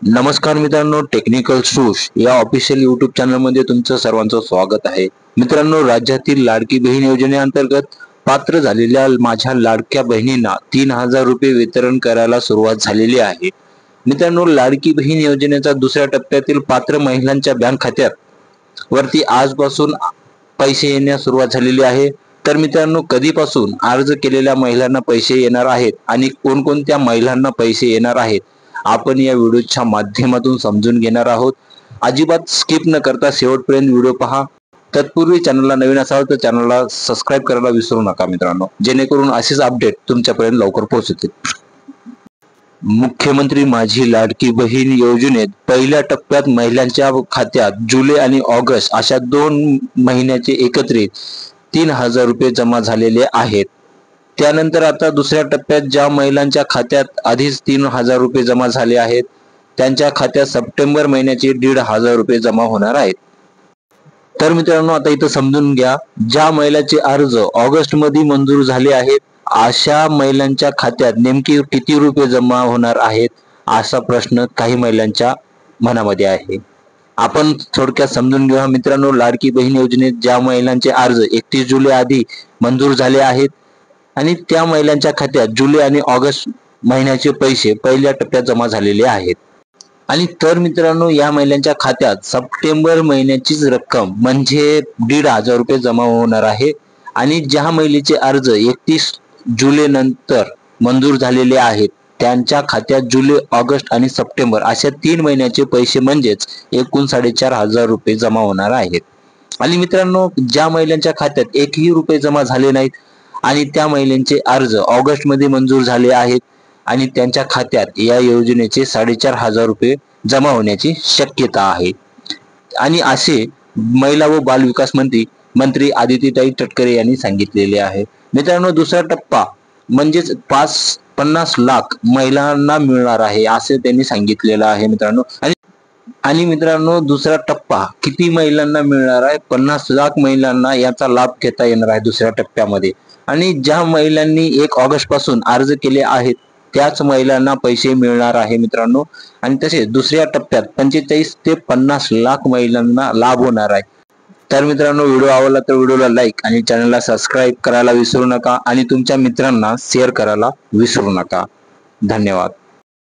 नमस्कार मित्रांनो, टेक्निकल सुश या ऑफिशियल युट्यूब चॅनल मध्ये तुमचं सर्वांचं स्वागत आहे. मित्रांनो, राज्यातील लाडकी बहीण योजनेअंतर्गत पात्र झालेल्या माझ्या लाडक्या बहिणींना 3,000 रुपये वितरण करायला सुरुवात झालेली आहे. मित्रांनो, लाडकी बहीण योजनेचा दुसऱ्या टप्प्यातील पात्र महिलांच्या बँक खात्यात वरती आजपासून पैसे येण्यास सुरुवात झालेली आहे. तर मित्रांनो, कधीपासून अर्ज केलेल्या महिलांना पैसे येणार आहेत आणि कोणकोणत्या महिलांना पैसे येणार आहेत आपण या व्हिडिओच्या माध्यमातून समजून घेणार आहोत. अजिबात स्किप न करता शेवटपर्यंत व्हिडिओ पहा. तत्पूर्वी चॅनलला नवीन असाल तर चॅनलला सबस्क्राईब करायला विसरू नका मित्रांनो, जेणेकरून असेच अपडेट तुमच्यापर्यंत लवकर पोहोचतील. मुख्यमंत्री माझी लाडकी बहीण योजनेत पहिल्या टप्प्यात महिलांच्या खात्यात जुलै आणि ऑगस्ट अशा 2 महिन्याचे एकत्रित 3,000 रुपये जमा झालेले आहेत. त्यानंतर आता दुसऱ्या टप्प्यात ज्या महिलांच्या खात्यात आधीच 3,000 रुपये जमा झाले आहेत त्यांच्या खात्यात सप्टेंबर महिन्याचे 1,500 रुपये जमा होणार आहेत. तर मित्रांनो, आता इथं समजून घ्या, ज्या महिलांचे अर्ज ऑगस्ट मध्ये मंजूर झाले आहेत अशा महिलांच्या खात्यात नेमके किती रुपये जमा होणार आहेत असा प्रश्न काही महिलांच्या मनामध्ये आहे. आपण थोडक्यात समजून घेऊया मित्रांनो. लाडकी बहीण योजनेत ज्या महिलांचे अर्ज 31 जुलै आधी मंजूर झाले आहेत आणि त्या महिलांच्या खात्यात जुलै आणि ऑगस्ट महिन्याचे पैसे पहिल्या टप्प्यात जमा झालेले आहेत. आणि तर मित्रांनो, या महिलांच्या खात्यात सप्टेंबर महिन्याचीच रक्कम म्हणजे 1,500 रुपये जमा होणार आहे. आणि ज्या महिलेचे अर्ज 31 जुलै नंतर मंजूर झालेले आहेत त्यांच्या खात्यात जुलै, ऑगस्ट आणि सप्टेंबर अशा 3 महिन्याचे पैसे म्हणजेच एकूण 4,500 रुपये जमा होणार आहेत. आणि मित्रांनो, ज्या महिलांच्या खात्यात एकही रुपये जमा झाले नाहीत आणि त्या महिलांचे अर्ज ऑगस्ट मध्ये मंजूर झाले आहेत आणि त्यांच्या खात्यात या योजनेचे 4,500 रुपये जमा होण्याची शक्यता आहे. आणि असे महिला व बाल विकास मंत्री आदित्यताई तटकरे यांनी सांगितलेले आहे. मित्रांनो, दुसरा टप्पा म्हणजेच 50 लाख महिलांना मिळणार आहे असे त्यांनी सांगितलेलं आहे मित्रांनो. आणि मित्रांनो, दुसरा टप्पा किती महिलांना मिळणार आहे? 50 लाख महिलांना याचा लाभ घेता येणार आहे दुसऱ्या टप्प्यामध्ये. आणि ज्या महिलांनी 1 ऑगस्ट पासून अर्ज केले आहेत त्याच महिलांना पैसे मिळणार आहे मित्रांनो. आणि तसेच दुसऱ्या टप्प्यात 45 ते 50 लाख महिलांना लाभ होणार आहे. तर मित्रांनो, व्हिडिओ आवडला तर व्हिडिओला लाईक आणि चॅनलला सबस्क्राईब करायला विसरू नका आणि तुमच्या मित्रांना शेअर करायला विसरू नका. धन्यवाद.